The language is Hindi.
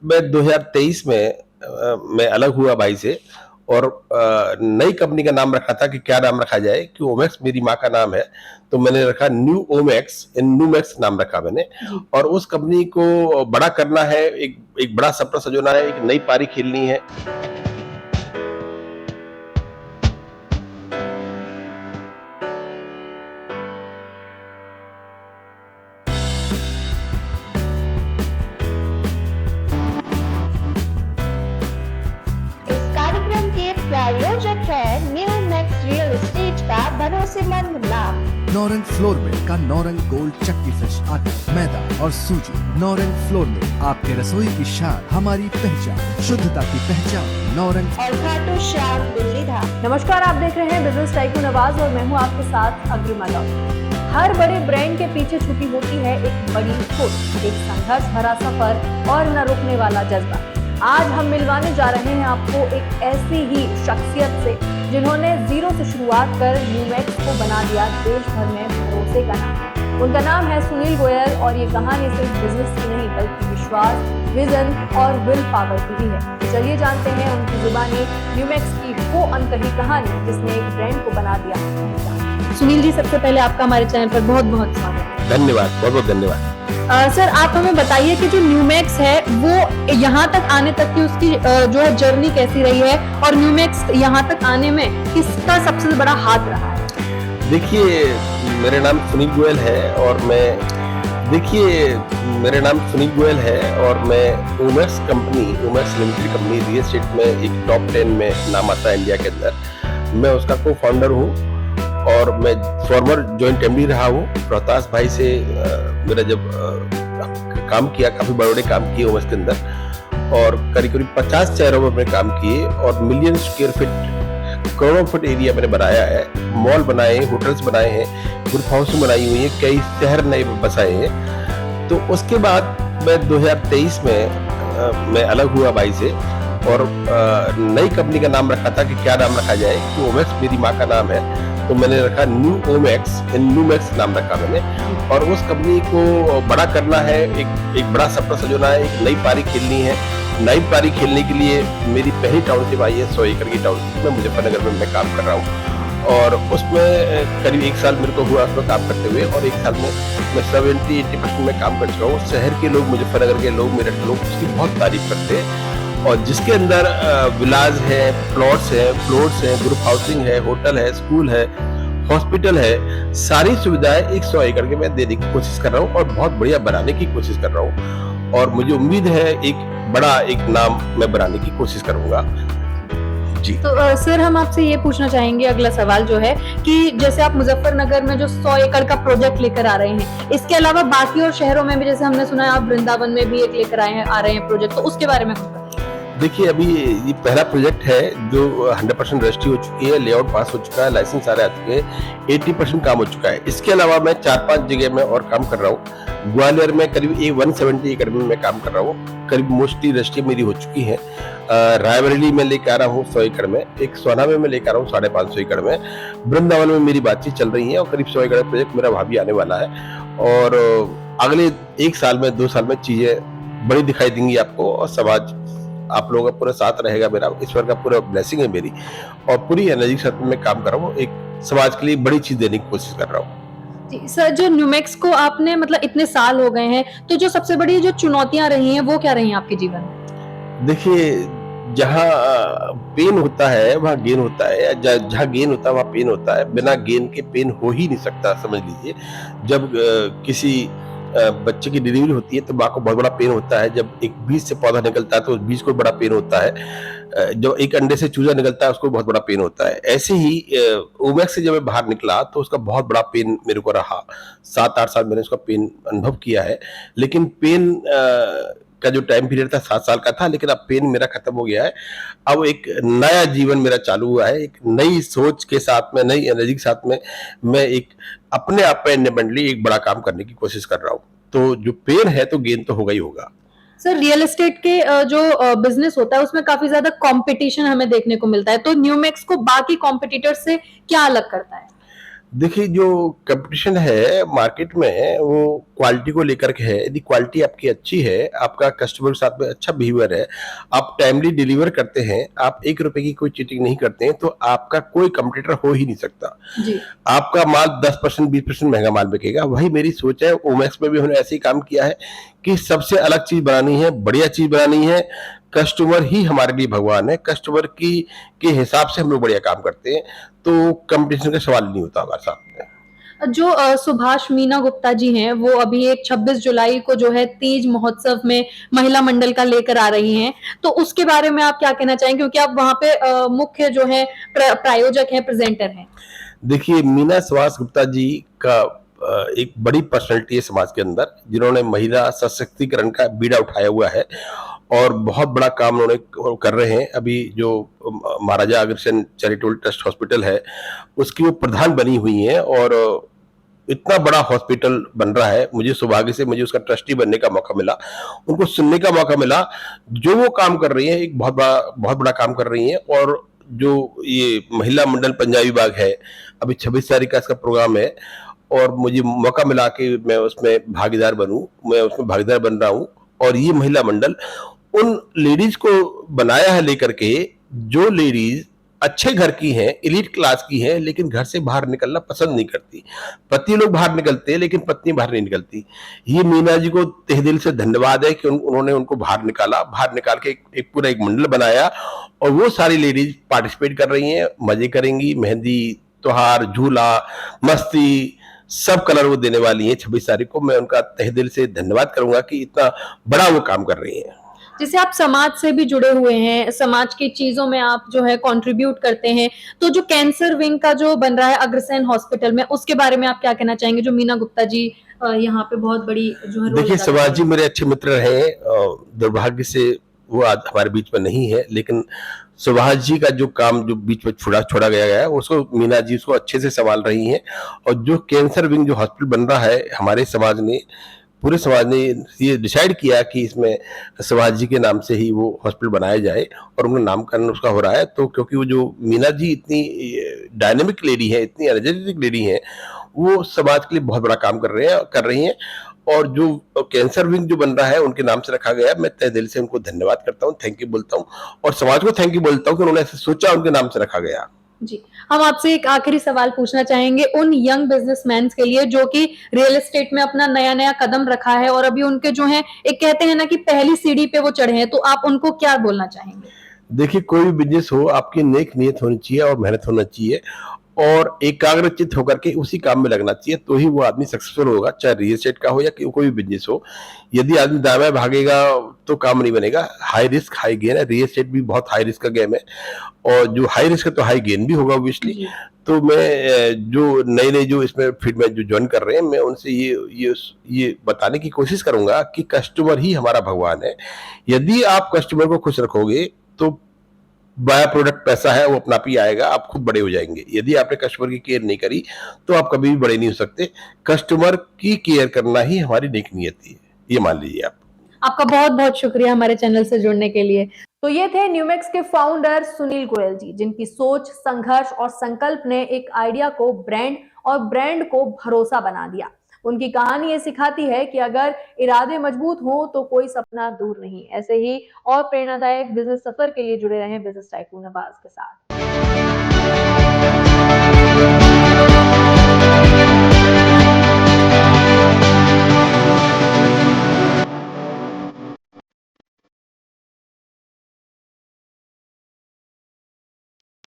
मैं 2023 में मैं अलग हुआ भाई से और नई कंपनी का नाम रखा था कि क्या नाम रखा जाए कि ओमेक्स मेरी माँ का नाम है, तो मैंने रखा न्यू ओमेक्स, न्यूमैक्स नाम रखा मैंने। जी। और उस कंपनी को बड़ा करना है, एक बड़ा सपना सजोना है, एक नई पारी खेलनी है। इस कार्यक्रम के प्रायोजक है न्यू मैक्स रियल एस्टेट का भरोसेमंद नाम। नौरंग फ्लोर मिल का नौरंग गोल्ड चक्की फ्रेश आटा, मैदा और सूजी। नौरंग फ्लोर मिल, आपके रसोई की शान, हमारी पहचान, शुद्धता की पहचान। नौरंग और खाटू श्याम दिल्ली धाम। नमस्कार, आप देख रहे हैं बिजनेस टाइकून आवाज और मैं हूं आपके साथ अग्रिमा लॉ। हर बड़े ब्रांड के पीछे छुपी होती है एक बड़ी सोच, एक संघर्ष भरा सफर और न रुकने वाला जज्बा। आज हम मिलवाने जा रहे हैं आपको एक ऐसी ही शख्सियत से जिन्होंने जीरो से शुरुआत कर न्यूमैक्स को बना दिया देश भर में भरोसे का नाम। उनका नाम है सुनील गोयल और ये कहानी सिर्फ बिजनेस की नहीं बल्कि विश्वास, विजन और विल पावर की भी है। तो चलिए जानते हैं उनकी जुबानी न्यूमैक्स की वो अनकही कहानी जिसने एक ब्रांड को बना दिया पहचान। सुनील जी, सबसे पहले आपका हमारे चैनल पर बहुत बहुत स्वागत है। धन्यवाद, बहुत बहुत धन्यवाद। सर, आप हमें बताइए कि जो न्यूमैक्स है वो यहाँ तक आने तक की उसकी जो है जर्नी कैसी रही है और न्यूमैक्स यहाँ तक आने में किसका सबसे बड़ा हाथ रहा है? देखिए, मेरा नाम सुनील गोयल है और मैं Omaxe limited company real estate में एक टॉप 10 में नाम आता है इंडिया के अंदर। मैं उसका को फाउंडर हूँ और मैं फॉर्मर जॉइंट एमडी रहा हूँ। रोहतास भाई से मेरा जब काम किया, काफी बड़े काम किए ओमेक्स के अंदर और करीब 50 शहरों में मैंने काम किए और मिलियन स्क्वायर फीट, करोड़ों फुट एरिया मैंने बनाया है। मॉल बनाए, होटल्स बनाए हैं, ग्रुप हाउस बनाई हुई है, कई शहर नए बसाए हैं। तो उसके बाद मैं 2023 में मैं अलग हुआ भाई से और नई कंपनी का नाम रखा था कि क्या नाम रखा जाए कि ओमेक्स मेरी माँ का नाम है, तो मैंने रखा न्यू ओमेक्स, न्यूमैक्स नाम रखा मैंने। और उस कंपनी को बड़ा करना है, एक बड़ा सपना सजोना है, एक नई पारी खेलनी है। नई पारी खेलने के लिए मेरी पहली टाउनशिप आई है 100 एकड़ की टाउनशिप में, मुजफ्फरनगर में मैं काम कर रहा हूँ और उसमें करीब 1 साल मेरे को हुआ उसमें काम करते हुए और 1 साल में मैं 70-80% में काम कर चुका हूँ। शहर के लोग, मुजफ्फरनगर के लोग, मेरठ के लोग उसकी बहुत तारीफ करते हैं और जिसके अंदर विलाज है, प्लॉट्स है, फ्लोर्स है, ग्रुप हाउसिंग है, होटल है, स्कूल है, हॉस्पिटल है, सारी सुविधाएं 100 एकड़ के मैं देने की कोशिश कर रहा हूँ और बहुत बढ़िया बनाने की कोशिश कर रहा हूँ और मुझे उम्मीद है एक नाम मैं बनाने की कोशिश करूंगा। जी। तो सर, हम आपसे ये पूछना चाहेंगे, अगला सवाल जो है कि जैसे आप मुजफ्फरनगर में जो 100 एकड़ का प्रोजेक्ट लेकर आ रहे हैं, इसके अलावा बाकी और शहरों में भी, जैसे हमने सुना है आप वृंदावन में भी एक लेकर आ रहे हैं प्रोजेक्ट, तो उसके बारे में कुछ बताइए। देखिए, अभी ये पहला प्रोजेक्ट है जो 100% रजिस्ट्री हो चुकी है, लेआउट पास हो चुका है, लाइसेंस सारे आ चुके हैं, 80% काम हो चुका है। इसके अलावा मैं 4-5 जगह में और काम कर रहा हूँ। ग्वालियर में करीब 170 एकड़ में मैं काम कर रहा हूँ, करीब मोस्टली रजिस्ट्री मेरी हो चुकी है। रायबरेली में लेकर आ रहा हूँ 100 एकड़ में, एक सोनावे में लेकर आ रहा हूँ 550 एकड़ में, वृंदावन में मेरी बातचीत चल रही है और करीब 100 एकड़ प्रोजेक्ट मेरा वहां भी आने वाला है और अगले 1 साल में, 2 साल में चीजें बड़ी दिखाई देंगी आपको और समाज, आप लोगों का पूरा साथ रहेगा, मेरा ईश्वर का पूरा ब्लेसिंग है मेरी और पूरी एनर्जी के साथ में काम कर रहा हूँ। एक समाज के लिए बड़ी चीज देने की कोशिश कर रहा हूँ। जी सर, जो न्यूमैक्स को आपने मतलब इतने साल हो गए हैं, तो जो सबसे बड़ी जो चुनौतियां रही हैं वो क्या रही हैं आपके जीवन में? देखिए, जहाँ पेन होता है वहाँ गेन होता है, जहाँ गेन होता है वहाँ पेन होता है। बिना गेन के पेन हो ही नहीं सकता, समझ लीजिए। जब किसी बच्चे की डिलीवरी होती है तो माँ को बहुत बड़ा पेन होता है। जब एक बीज से पौधा निकलता है तो उस बीज को बड़ा पेन होता है। जो एक अंडे से चूजा निकलता है उसको बहुत बड़ा पेन होता है। ऐसे ही ओमेक्स से जब मैं बाहर निकला तो उसका बहुत बड़ा पेन मेरे को रहा। 7-8 साल मैंने उसका पेन अनुभव किया है, लेकिन पेन का जो टाइम पीरियड था 7 साल का था, लेकिन अब पेन मेरा खत्म हो गया है। अब एक नया जीवन मेरा चालू हुआ है, एक नई सोच के साथ में, नई एनर्जी के साथ में मैं एक अपने आप पे इंडिपेंडेंटली एक बड़ा काम करने की कोशिश कर रहा हूँ। तो जो पेन है तो गेन तो होगा ही होगा। सर, रियल एस्टेट के जो बिजनेस होता है उसमें काफी ज्यादा कंपटीशन हमें देखने को मिलता है, तो न्यूमैक्स को बाकी कॉम्पिटिटर से क्या अलग करता है? देखिए, जो कंपटीशन है मार्केट में वो क्वालिटी को लेकर के है। यदि क्वालिटी आपकी अच्छी है, आपका कस्टमर के साथ में अच्छा बिहेवियर है, आप टाइमली डिलीवर करते हैं, आप ₹1 की कोई चीटिंग नहीं करते हैं, तो आपका कोई कॉम्पिटिटर हो ही नहीं सकता। जी। आपका माल 10% 20% महँगा माल बिकेगा। वही मेरी सोच है, ओमेक्स में भी उन्होंने ऐसे ही काम किया है कि सबसे अलग चीज़ बनानी है, बढ़िया चीज़ बनानी है। कस्टमर ही हमारे लिए भगवान है। कस्टमर की के हिसाब से हम लोग बढ़िया काम करते हैं, तो कॉम्पिटिशन का सवाल नहीं होता हमारे साथ में। जो सुभाष मीना गुप्ता जी हैं, वो अभी एक 26 जुलाई को जो है तीज महोत्सव में महिला मंडल का लेकर आ रही हैं, तो उसके बारे में आप क्या कहना चाहेंगे? क्योंकि आप वहाँ पे मुख्य जो है प्रायोजक हैं, प्रेजेंटर हैं। देखिए, मीना सुभाष गुप्ता जी का एक बड़ी पर्सनैलिटी है समाज के अंदर, जिन्होंने महिला सशक्तिकरण का बीड़ा उठाया हुआ है और बहुत बड़ा काम उन्होंने कर रहे हैं। अभी जो Maharaja Agrasen charitable trust hospital है, उसकी वो प्रधान बनी हुई हैं और इतना बड़ा हॉस्पिटल बन रहा है। मुझे सौभाग्य से मुझे उसका ट्रस्टी बनने का मौका मिला, उनको सुनने का मौका मिला। जो वो काम कर रही हैं, एक बहुत बड़ा काम कर रही हैं और जो ये महिला मंडल पंजाबी बाग है, अभी 26 तारीख का इसका प्रोग्राम है और मुझे मौका मिला कि मैं उसमें भागीदार बनूँ, मैं उसमें भागीदार बन रहा हूँ और ये महिला मंडल उन लेडीज़ को बनाया है लेकर के, जो लेडीज़ अच्छे घर की हैं, एलीट क्लास की हैं, लेकिन घर से बाहर निकलना पसंद नहीं करती। पति लोग बाहर निकलते हैं, लेकिन पत्नी बाहर नहीं निकलती। ये मीना जी को तहे दिल से धन्यवाद है कि उन्होंने उनको बाहर निकाला, बाहर निकाल के एक पूरा एक मंडल बनाया और वो सारी लेडीज पार्टिसिपेट कर रही हैं, मजे करेंगी, मेहंदी, त्योहार, झूला, मस्ती, सब कलर वो देने वाली हैं 26 तारीख को। मैं उनका तहे दिल से धन्यवाद करूंगा कि इतना बड़ा वो काम कर रही हैं। जैसे आप समाज से भी जुड़े हुए हैं, समाज की चीजों में आप जो है कंट्रीब्यूट करते हैं, तो जो कैंसर विंग का जो बन रहा है अग्रसेन हॉस्पिटल में, उसके बारे में आप क्या कहना चाहेंगे? जो मीना गुप्ता जी यहाँ पे बहुत बड़ी जो है रोल देखिए, अदा कर शिवाजी रही जी हैं। मेरे अच्छे मित्र रहे, दुर्भाग्य से वो आज हमारे बीच में नहीं है, लेकिन सुभाष जी का जो काम जो बीच में छोड़ा गया है, उसको मीना जी उसको अच्छे से संभाल रही हैं और जो कैंसर विंग जो हॉस्पिटल बन रहा है, हमारे समाज ने, पूरे समाज ने ये डिसाइड किया कि इसमें सुभाष जी के नाम से ही वो हॉस्पिटल बनाया जाए और उनका नामकरण उसका हो रहा है। तो क्योंकि वो जो मीना जी इतनी डायनेमिक लेडी है, इतनी एनर्जेटिक लेडी है, वो समाज के लिए बहुत बड़ा काम कर रही हैं और जो कैंसर विंग जो बन रहा है उनके नाम से रखा गया है। मैं तहे दिल से उनको धन्यवाद करता हूँ, थैंक यू बोलता हूँ और समाज को थैंक यू बोलता हूँ कि उन्होंने ऐसे सोचा, उनके नाम से रखा गया। जी, हम आपसे एक आखिरी सवाल पूछना चाहेंगे उन यंग बिजनेसमैन के लिए जो कि रियल एस्टेट में अपना नया-नया कदम रखा है और अभी उनके जो है एक कहते हैं ना कि पहली सीढ़ी पे वो चढ़े हैं, तो आप उनको क्या बोलना चाहेंगे? देखिए, कोई भी बिज़नेस हो, आपकी नेक नीयत होनी चाहिए और मेहनत होना चाहिए और एकाग्रचित्त होकर के उसी काम में लगना चाहिए, तो ही वो आदमी सक्सेसफुल होगा, चाहे रियल एस्टेट का हो या कोई भी बिज़नेस हो। यदि आदमी दाएँ-बाएँ भागेगा, तो काम नहीं बनेगा। हाई रिस्क, हाई गेन है, रियल एस्टेट भी बहुत हाई रिस्क का गेम है और जो हाई रिस्क है, तो हाई गेन भी होगा ऑब्वियसली। जी। तो मैं जो नए-नए जो इसमें फील्ड में जो जॉइन कर रहे हैं, मैं उनसे ये बताने की कोशिश करूँगा कि कस्टमर ही हमारा भगवान है। यदि आप कस्टमर को खुश रखोगे, तो बाय प्रोडक्ट पैसा है वो अपना आप ही आएगा, आप खुद बड़े हो जाएंगे। यदि आपने कस्टमर की केयर नहीं करी, तो आप कभी भी बड़े नहीं हो सकते। कस्टमर की केयर करना ही हमारी नेक नियति है, ये मान लीजिए आप। आपका बहुत-बहुत शुक्रिया हमारे चैनल से जुड़ने के लिए। तो ये थे न्यूमेक्स के फाउंडर सुनील गोयल जी, जिनकी सोच, संघर्ष और संकल्प ने एक आइडिया को ब्रांड और ब्रांड को भरोसा बना दिया। उनकी कहानी ये सिखाती है कि अगर इरादे मजबूत हों तो कोई सपना दूर नहीं। ऐसे ही और प्रेरणादायक बिजनेस सफर के लिए जुड़े रहें बिजनेस टाइकून नवाज के साथ।